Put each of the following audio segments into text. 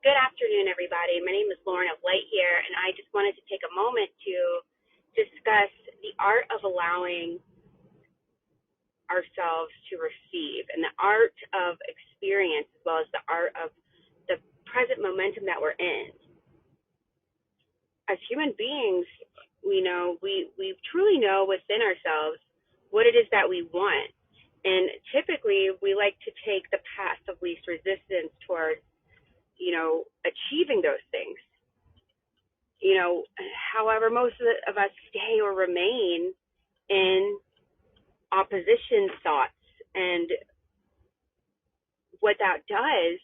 Good afternoon, everybody. My name is Lauren of Light here, and I just wanted to take a moment to discuss the art of allowing ourselves to receive and the art of experience, as well as the art of the present momentum that we're in. As human beings, we truly know within ourselves what it is that we want. And typically, we like to take the path of least resistance towards achieving those things. However, most of us stay or remain in opposition thoughts. And what that does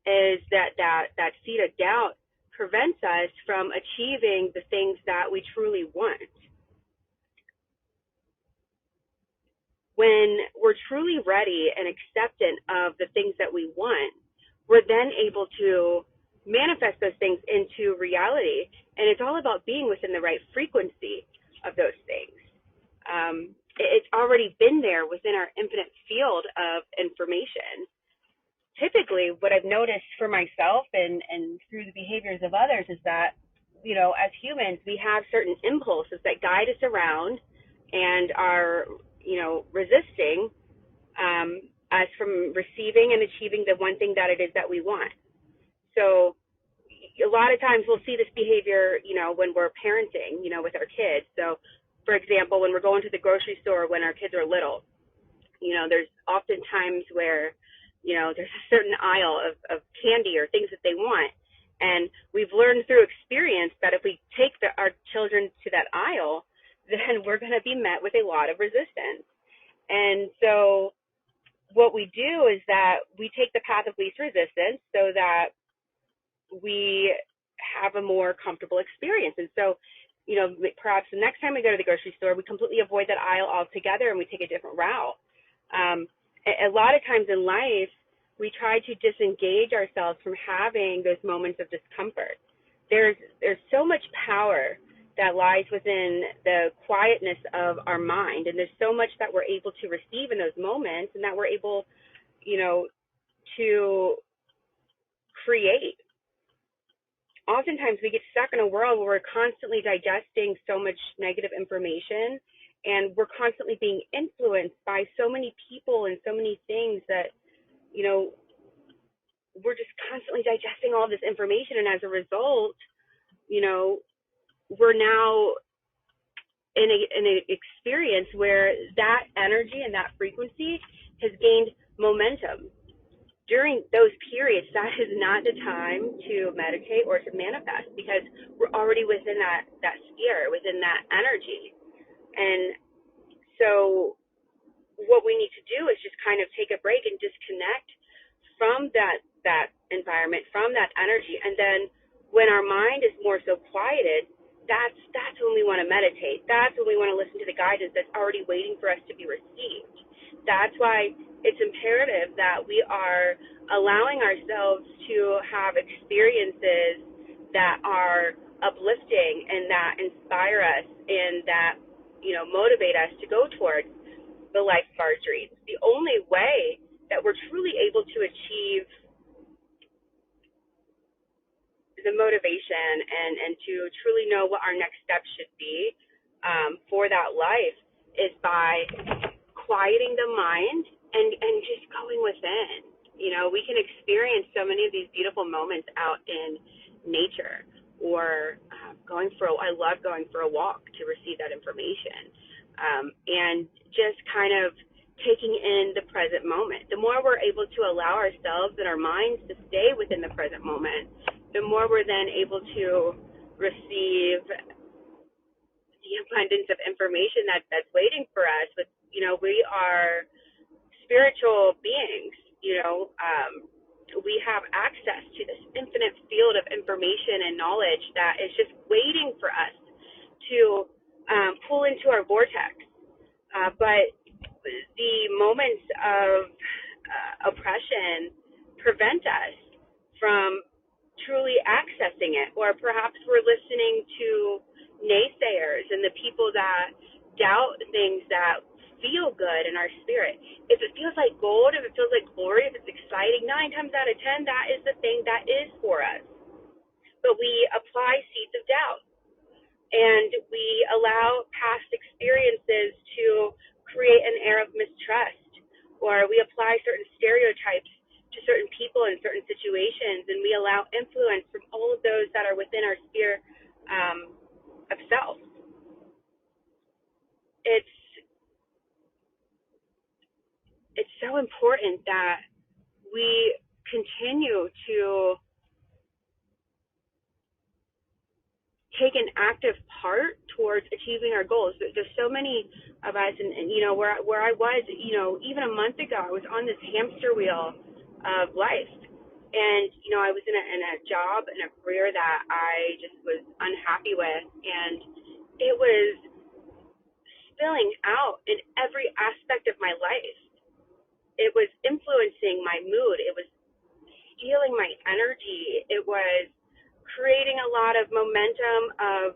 is that seed of doubt prevents us from achieving the things that we truly want. When we're truly ready and acceptant of the things that we want, we're then able to manifest those things into reality. And it's all about being within the right frequency of those things. It's already been there within our infinite field of information. Typically, what I've noticed for myself and through the behaviors of others is that, as humans, we have certain impulses that guide us around and are, resisting us from receiving and achieving the one thing that it is that we want. So a lot of times we'll see this behavior, when we're parenting, with our kids. So, for example, when we're going to the grocery store when our kids are little, there's often times where, there's a certain aisle of candy or things that they want. And we've learned through experience that if we take our children to that aisle, then we're going to be met with a lot of resistance. And so what we do is that we take the path of least resistance so that we have a more comfortable experience. And so, perhaps the next time we go to the grocery store, we completely avoid that aisle altogether and we take a different route. A lot of times in life, we try to disengage ourselves from having those moments of discomfort. There's so much power that lies within the quietness of our mind, and there's so much that we're able to receive in those moments, and that we're able, to create. Oftentimes we get stuck in a world where we're constantly digesting so much negative information, and we're constantly being influenced by so many people and so many things that, we're just constantly digesting all this information. And as a result, we're now in an experience where that energy and that frequency has gained momentum. During those periods, that is not the time to meditate or to manifest, because we're already within that sphere, within that energy. And so what we need to do is just kind of take a break and disconnect from that environment, from that energy. And then when our mind is more so quieted, that's when we want to meditate. That's when we want to listen to the guidance that's already waiting for us to be received. That's why it's imperative that we are allowing ourselves to have experiences that are uplifting and that inspire us and that, motivate us to go towards the life of our dreams. The only way that we're truly able to achieve the motivation and to truly know what our next steps should be for that life is by quieting the mind and just going within. We can experience so many of these beautiful moments out in nature, or I love going for a walk to receive that information, and just kind of taking in the present moment. The more we're able to allow ourselves and our minds to stay within the present moment, the more we're then able to receive the abundance of information that's waiting for us. But, we are spiritual beings, we have access to this infinite field of information and knowledge that is just waiting for us to pull into our vortex. But the moments of oppression prevent us from truly accessing it, or perhaps we're listening to naysayers and the people that doubt things that feel good in our spirit. If it feels like gold, if it feels like glory, if it's exciting, 9 times out of 10, that is the thing that is for us. But we apply seeds of doubt, and we allow past experiences to create an air of mistrust, or we apply certain stereotypes to certain people in certain situations, and we allow influence from all of those that are within our sphere of self. It's so important that we continue to take an active part towards achieving our goals. There's so many of us, and where I was, even a month ago, I was on this hamster wheel of life, and I was in a job and a career that I just was unhappy with, and it was spilling out in every aspect of my life. It was influencing my mood. It was stealing my energy. It was creating a lot of momentum of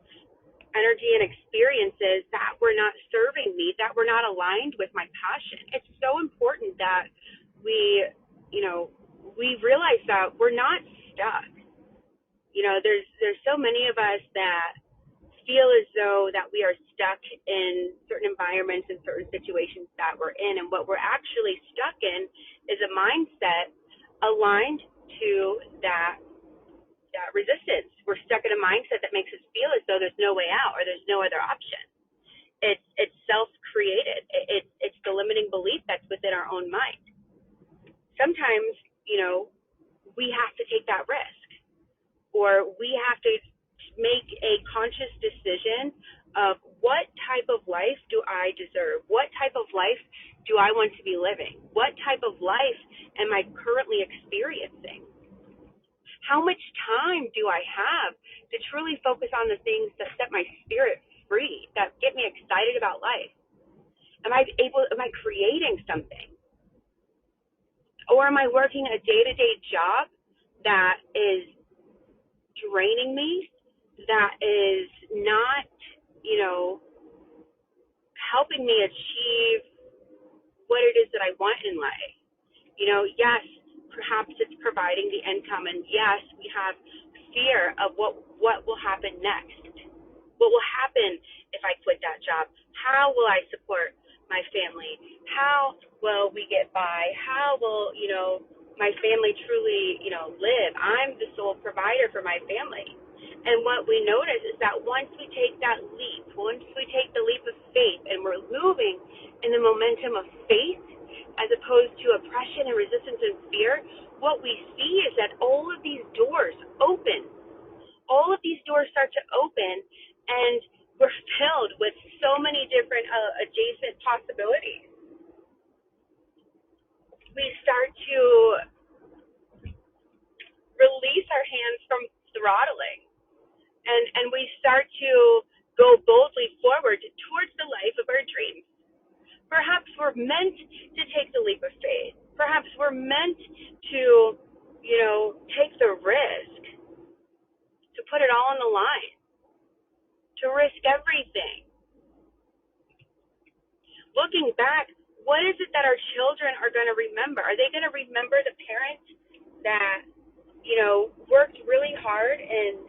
energy and experiences that were not serving me, that were not aligned with my passion. It's so important that we realize that we're not stuck. There's so many of us that feel as though that we are stuck in certain environments and certain situations that we're in, and what we're actually stuck in is a mindset aligned to that resistance. We're stuck in a mindset that makes us feel as though there's no way out or there's no other option. It's self-created. It's the limiting belief that's within our own mind. Sometimes, we have to take that risk, or we have to make a conscious decision of what type of life do I deserve? What type of life do I want to be living? What type of life am I currently experiencing? How much time do I have to truly focus on the things that set my spirit free, that get me excited about life? Am I creating something? Or am I working a day-to-day job that is draining me, that is not, helping me achieve what it is that I want in life? Yes, perhaps it's providing the income, and yes, we have fear of what will happen next. What will happen if I quit that job? How will I support my family? How will we get by? How will, my family truly, live? I'm the sole provider for my family. And what we notice is that once we take that leap, once we take the leap of faith, and we're moving in the momentum of faith as opposed to oppression and resistance and fear, what we see is that all of these doors open. All of these doors start to open, and we're filled with so many different adjacent possibilities. We start to release our hands from throttling, and we start to go boldly forward towards the life of our dreams. Perhaps we're meant to take the leap of faith. Perhaps we're meant to, take the risk, to put it all on the line, to risk everything. Looking back, what is it that our children are going to remember? Are they going to remember the parent that, worked really hard and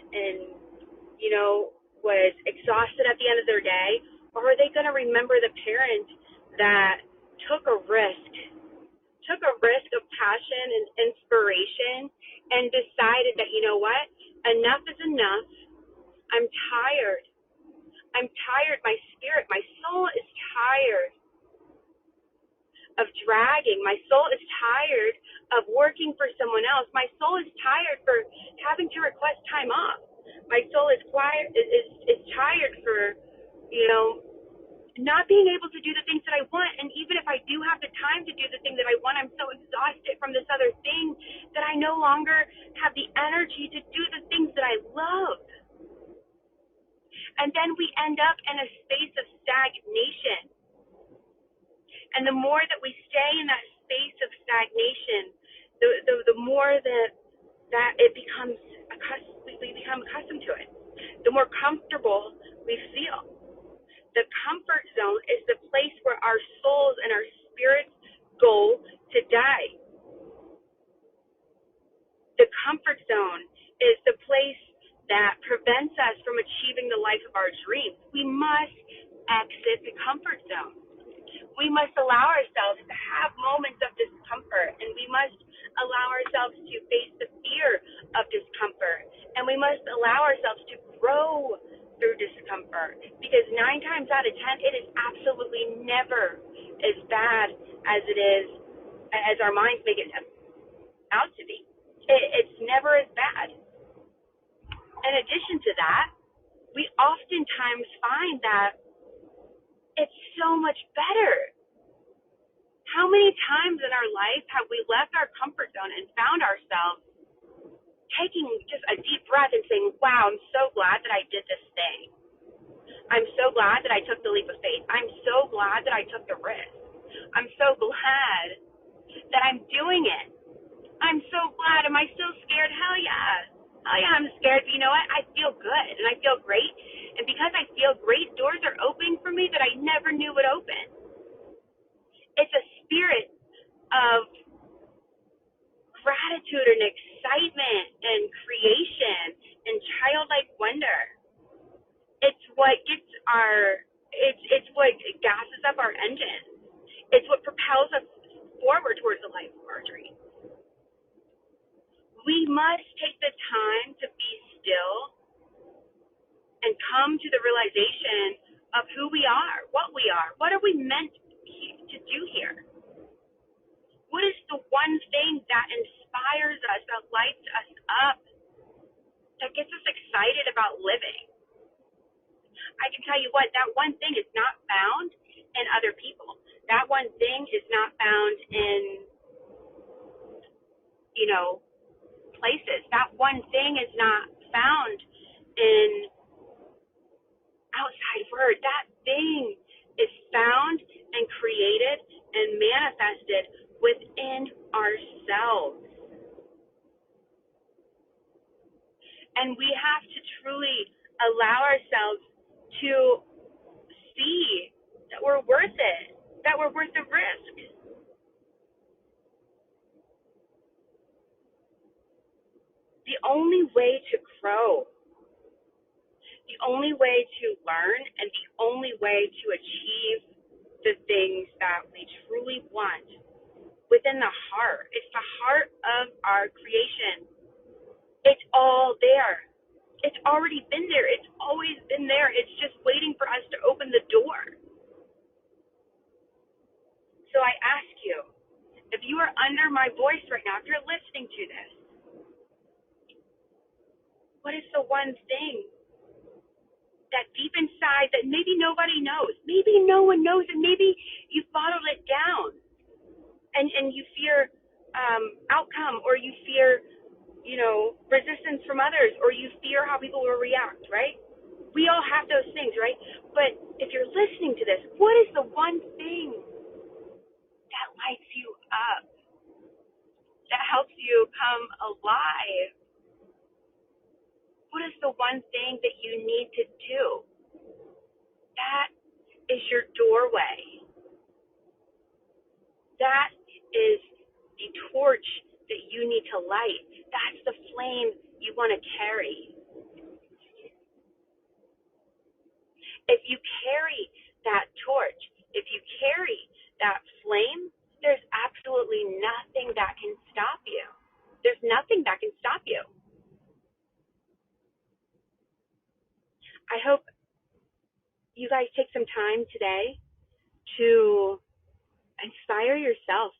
was exhausted at the end of their day? Or are they going to remember the parent that took a risk of passion and inspiration, and decided that, enough is enough. I'm tired. My spirit, my soul is tired of dragging. My soul is tired of working for someone else. My soul is tired for having to request time off. My soul is tired for, not being able to do the things that I want. And even if I do have the time to do the thing that I want, I'm so exhausted from this other thing that I no longer have the energy to do the things that I love. And then we end up in a space of stagnation. And the more that we stay in that space of stagnation, the more that it becomes we become accustomed to it. The more comfortable we feel. The comfort zone is the place where our souls and our spirits go to die. The comfort zone is the place that prevents us from achieving the life of our dreams. We must exit the comfort zone. We must allow ourselves to have moments of discomfort, and we must allow ourselves to face the fear of discomfort, and we must allow ourselves to grow through discomfort, because 9 times out of 10, it is absolutely never as bad as it is, as our minds make it out to be. It's never as bad. In addition to that, we oftentimes find that it's so much better. How many times in our life have we left our comfort zone and found ourselves taking just a deep breath and saying, wow, I'm so glad that I did this thing. I'm so glad that I took the leap of faith. I'm so glad that I took the risk. I'm so glad that I'm doing it. I'm so glad. Am I still scared? Hell yeah. Hell yeah, I'm scared. But you know what? I feel good and I feel great. And because I feel great, doors are opening for me that I never knew would open. It's a spirit of gratitude and excitement and creation and childlike wonder. It's what gets it's what gasses up our engine. It's what propels us forward towards the life of our dreams. We must take the time to be still and come to the realization of who we are, what are we meant to do here? What is the one thing that inspires us, that lights us up, that gets us excited about living? I can tell you what, that one thing is not found in other people. That one thing is not found in, places. That one thing is not found in outside word. That thing is found and created and manifested within ourselves. And we have to truly allow ourselves to see that we're worth it, that we're worth the risk. The only way to grow, the only way to learn, and the only way to achieve the things that we truly want within the heart. It's the heart of our creation. It's all there. It's already been there. It's always been there. It's just waiting for us to open the door. So I ask you, if you are under my voice right now, if you're listening to this, what is the one thing that deep inside that maybe nobody knows, maybe no one knows, and maybe you bottled it down and you fear outcome, or you fear, resistance from others, or you fear how people will react, right? We all have those things, right? But if you're listening to this, what is the one thing that lights you up, that helps you come alive? What is the one thing that you need to do? That is your doorway. That is the torch that you need to light. That's the flame you want to carry. If you carry that torch, if you carry that flame, there's absolutely nothing that can stop you. There's nothing that can stop you. I hope you guys take some time today to inspire yourself,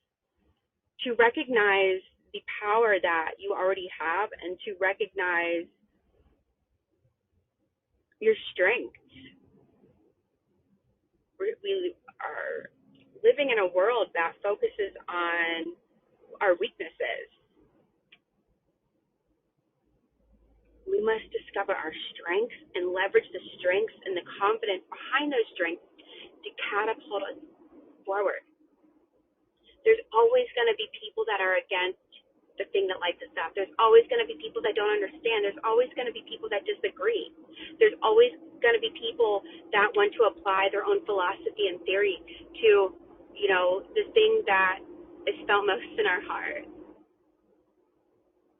to recognize the power that you already have, and to recognize your strengths. We are living in a world that focuses on our weaknesses. We must discover our strengths and leverage the strengths and the confidence behind those strengths to catapult us forward. There's always going to be people that are against the thing that lights us up. There's always going to be people that don't understand. There's always going to be people that disagree. There's always going to be people that want to apply their own philosophy and theory to, the thing that is felt most in our heart.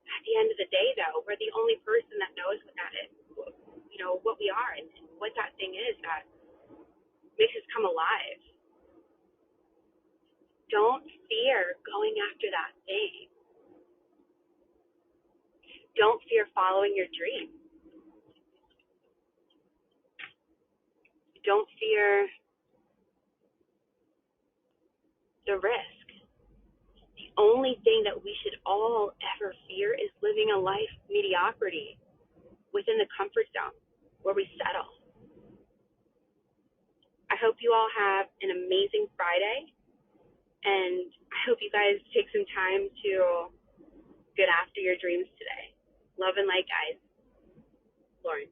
At the end of the day, though, we're the only person that knows what that is, what we are and what that thing is that makes us come alive. Don't fear going after that thing. Don't fear following your dream. Don't fear the risk. The only thing that we should all ever fear is living a life mediocrity within the comfort zone where we settle. I hope you all have an amazing Friday, and I hope you guys take some time to get after your dreams today. Love and light, guys. Lauren.